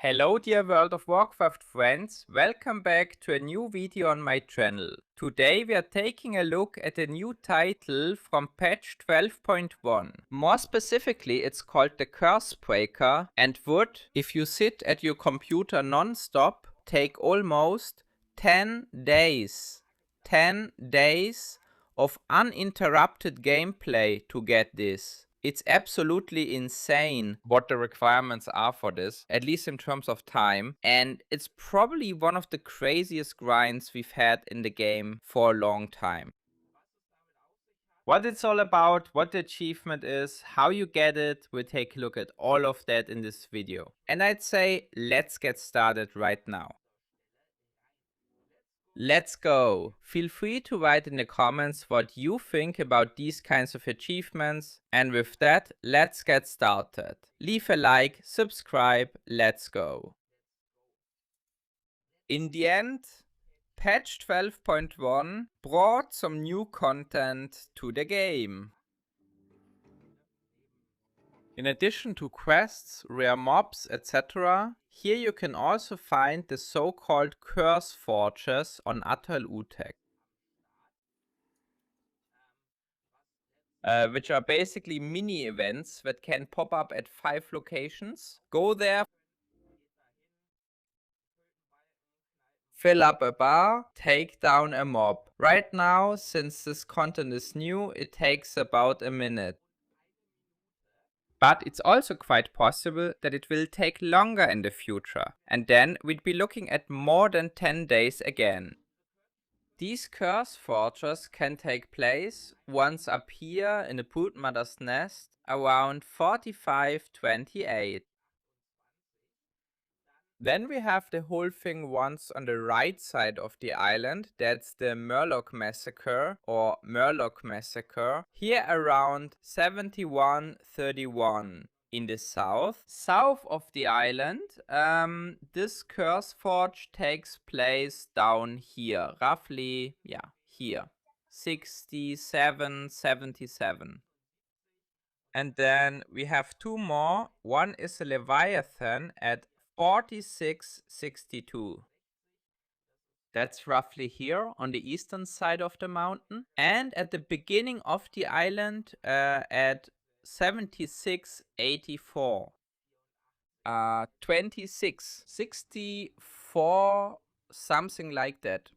Hello dear World of Warcraft friends, welcome back to a new video on my channel. Today we are taking a look at a new title from patch 12.1. More specifically, it's called the Cursebreaker and would, if you sit at your computer non-stop, take almost 10 days. 10 days of uninterrupted gameplay to get this. It's absolutely insane what the requirements are for this, at least in terms of time, and it's probably one of the craziest grinds we've had in the game for a long time. What it's all about, what the achievement is, how you get it, we'll take a look at all of that in this video. And I'd say let's get started right now. Let's go! Feel free to write in the comments what you think about these kinds of achievements, and with that, let's get started. Leave a like, subscribe, let's go. In the end, patch 12.1 brought some new content to the game. In addition to quests, rare mobs, etc., here you can also find the so-called Curse Forges on Utek. Which are basically mini events that can pop up at 5 locations. Go there, fill up a bar, take down a mob. Right now, since this content is new, it takes about a minute. But it's also quite possible that it will take longer in the future, and then we'd be looking at more than 10 days again. These curse forges can take place once up here in the Broodmother's Nest around 45:28. Then we have the whole thing once on the right side of the island, that's the Murloc Massacre or Murloc Massacre, here around 71:31. In the south of the island, this Curse Forge takes place down here, roughly, yeah, here, 67:77. And then we have two more. One is a Leviathan at 46:62. That's roughly here on the eastern side of the mountain. And at the beginning of the island at 76:84. 64, something like that.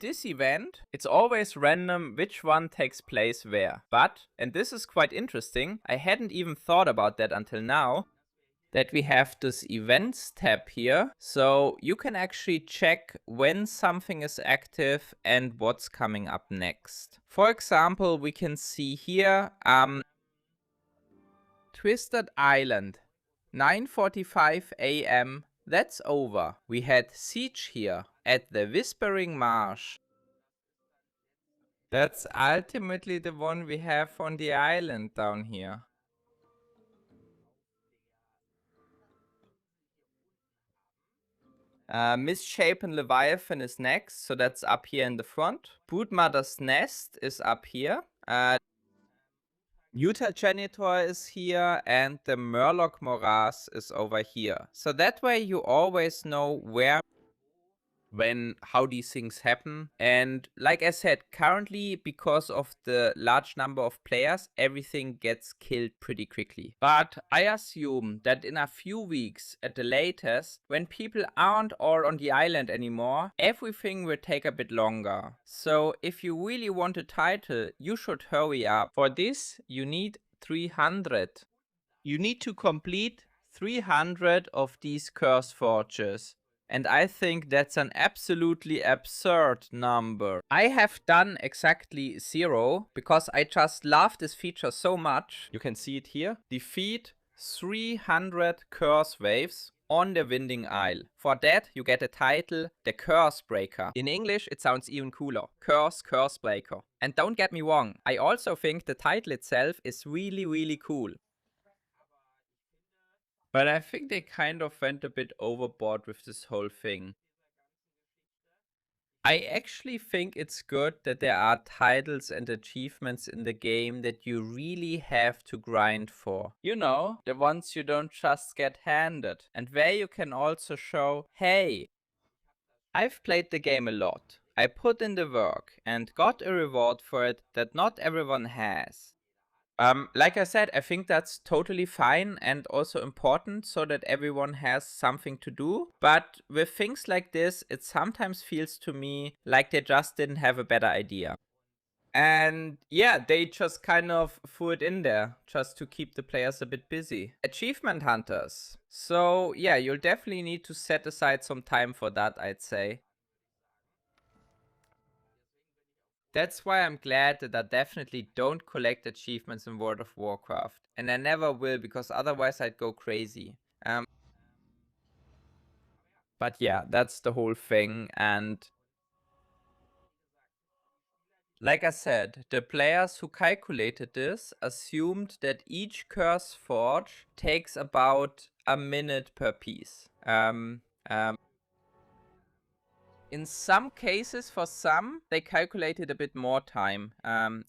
This event, it's always random which one takes place where. But, and this is quite interesting, I hadn't even thought about that until now, that we have this events tab here. So you can actually check when something is active and what's coming up next. For example, we can see here, Twisted Island, 9:45 AM, that's over. We had Siege here at the Whispering Marsh. That's ultimately the one we have on the island down here. Misshapen Leviathan is next, so that's up here in the front. Broodmother's Nest is up here. Utah Janitor is here, and the Murloc Morass is over here. So that way you always know where, when, how these things happen. And like I said, currently, because of the large number of players, everything gets killed pretty quickly. But I assume that in a few weeks at the latest, when people aren't all on the island anymore, everything will take a bit longer. So if you really want a title, you should hurry up. For this, you need 300. You need to complete 300 of these Curse Forges. And I think that's an absolutely absurd number. I have done exactly 0 because I just love this feature so much. You can see it here. Defeat 300 curse waves on the Winding Isle. For that, you get a title, the Cursebreaker. In English, it sounds even cooler. Cursebreaker. And don't get me wrong, I also think the title itself is really, really cool. But I think they kind of went a bit overboard with this whole thing. I actually think it's good that there are titles and achievements in the game that you really have to grind for. You know, the ones you don't just get handed. And where you can also show, hey, I've played the game a lot. I put in the work and got a reward for it that not everyone has. Like I said, I think that's totally fine and also important so that everyone has something to do. But with things like this, it sometimes feels to me like they just didn't have a better idea. And yeah, they just kind of threw it in there just to keep the players a bit busy. Achievement hunters. So yeah, you'll definitely need to set aside some time for that, I'd say. That's why I'm glad that I definitely don't collect achievements in World of Warcraft. And I never will, because otherwise I'd go crazy. But yeah, that's the whole thing. And like I said, the players who calculated this assumed that each curse forge takes about a minute per piece. In some cases, for some, they calculated a bit more time.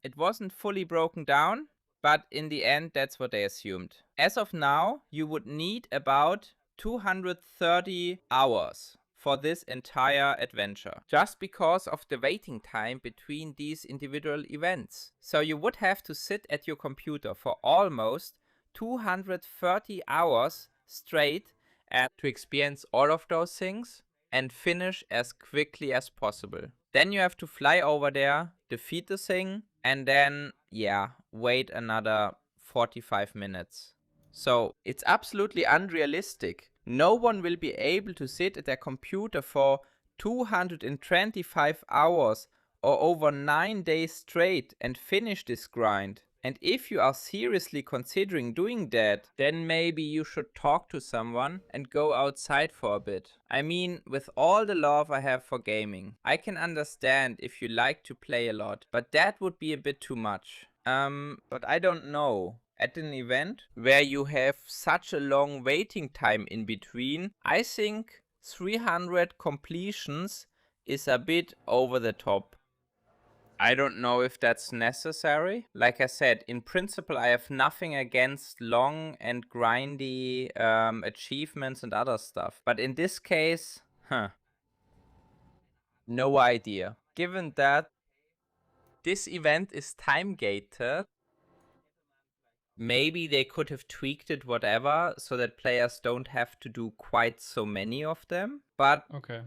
It wasn't fully broken down, but in the end, that's what they assumed. As of now, you would need about 230 hours for this entire adventure, just because of the waiting time between these individual events. So you would have to sit at your computer for almost 230 hours straight and to experience all of those things and finish as quickly as possible. Then you have to fly over there, defeat the thing, and then, yeah, wait another 45 minutes. So it's absolutely unrealistic. No one will be able to sit at their computer for 225 hours or over 9 days straight and finish this grind. And if you are seriously considering doing that, then maybe you should talk to someone and go outside for a bit. I mean, with all the love I have for gaming, I can understand if you like to play a lot, but that would be a bit too much. But I don't know. At an event where you have such a long waiting time in between, I think 300 completions is a bit over the top. I don't know if that's necessary. Like I said, in principle, I have nothing against long and grindy achievements and other stuff. But in this case, no idea. Given that this event is time gated, maybe they could have tweaked it, whatever, so that players don't have to do quite so many of them. But Okay.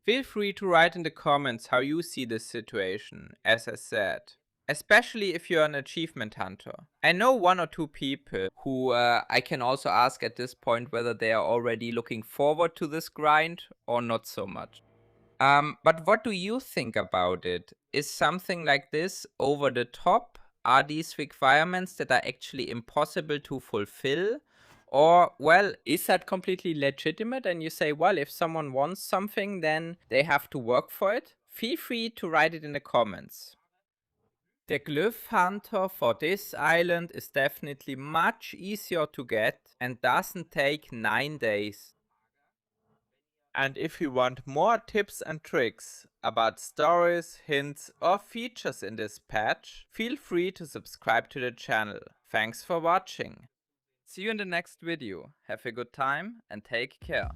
feel free to write in the comments how you see this situation, as I said. Especially if you're an achievement hunter. I know one or two people who I can also ask at this point whether they are already looking forward to this grind or not so much. But what do you think about it? Is something like this over the top? Are these requirements that are actually impossible to fulfill? Or, well, is that completely legitimate? And you say, well, if someone wants something, then they have to work for it? Feel free to write it in the comments. The glyph hunter for this island is definitely much easier to get and doesn't take 9 days. And if you want more tips and tricks about stories, hints or features in this patch, feel free to subscribe to the channel. Thanks for watching. See you in the next video. Have a good time and take care.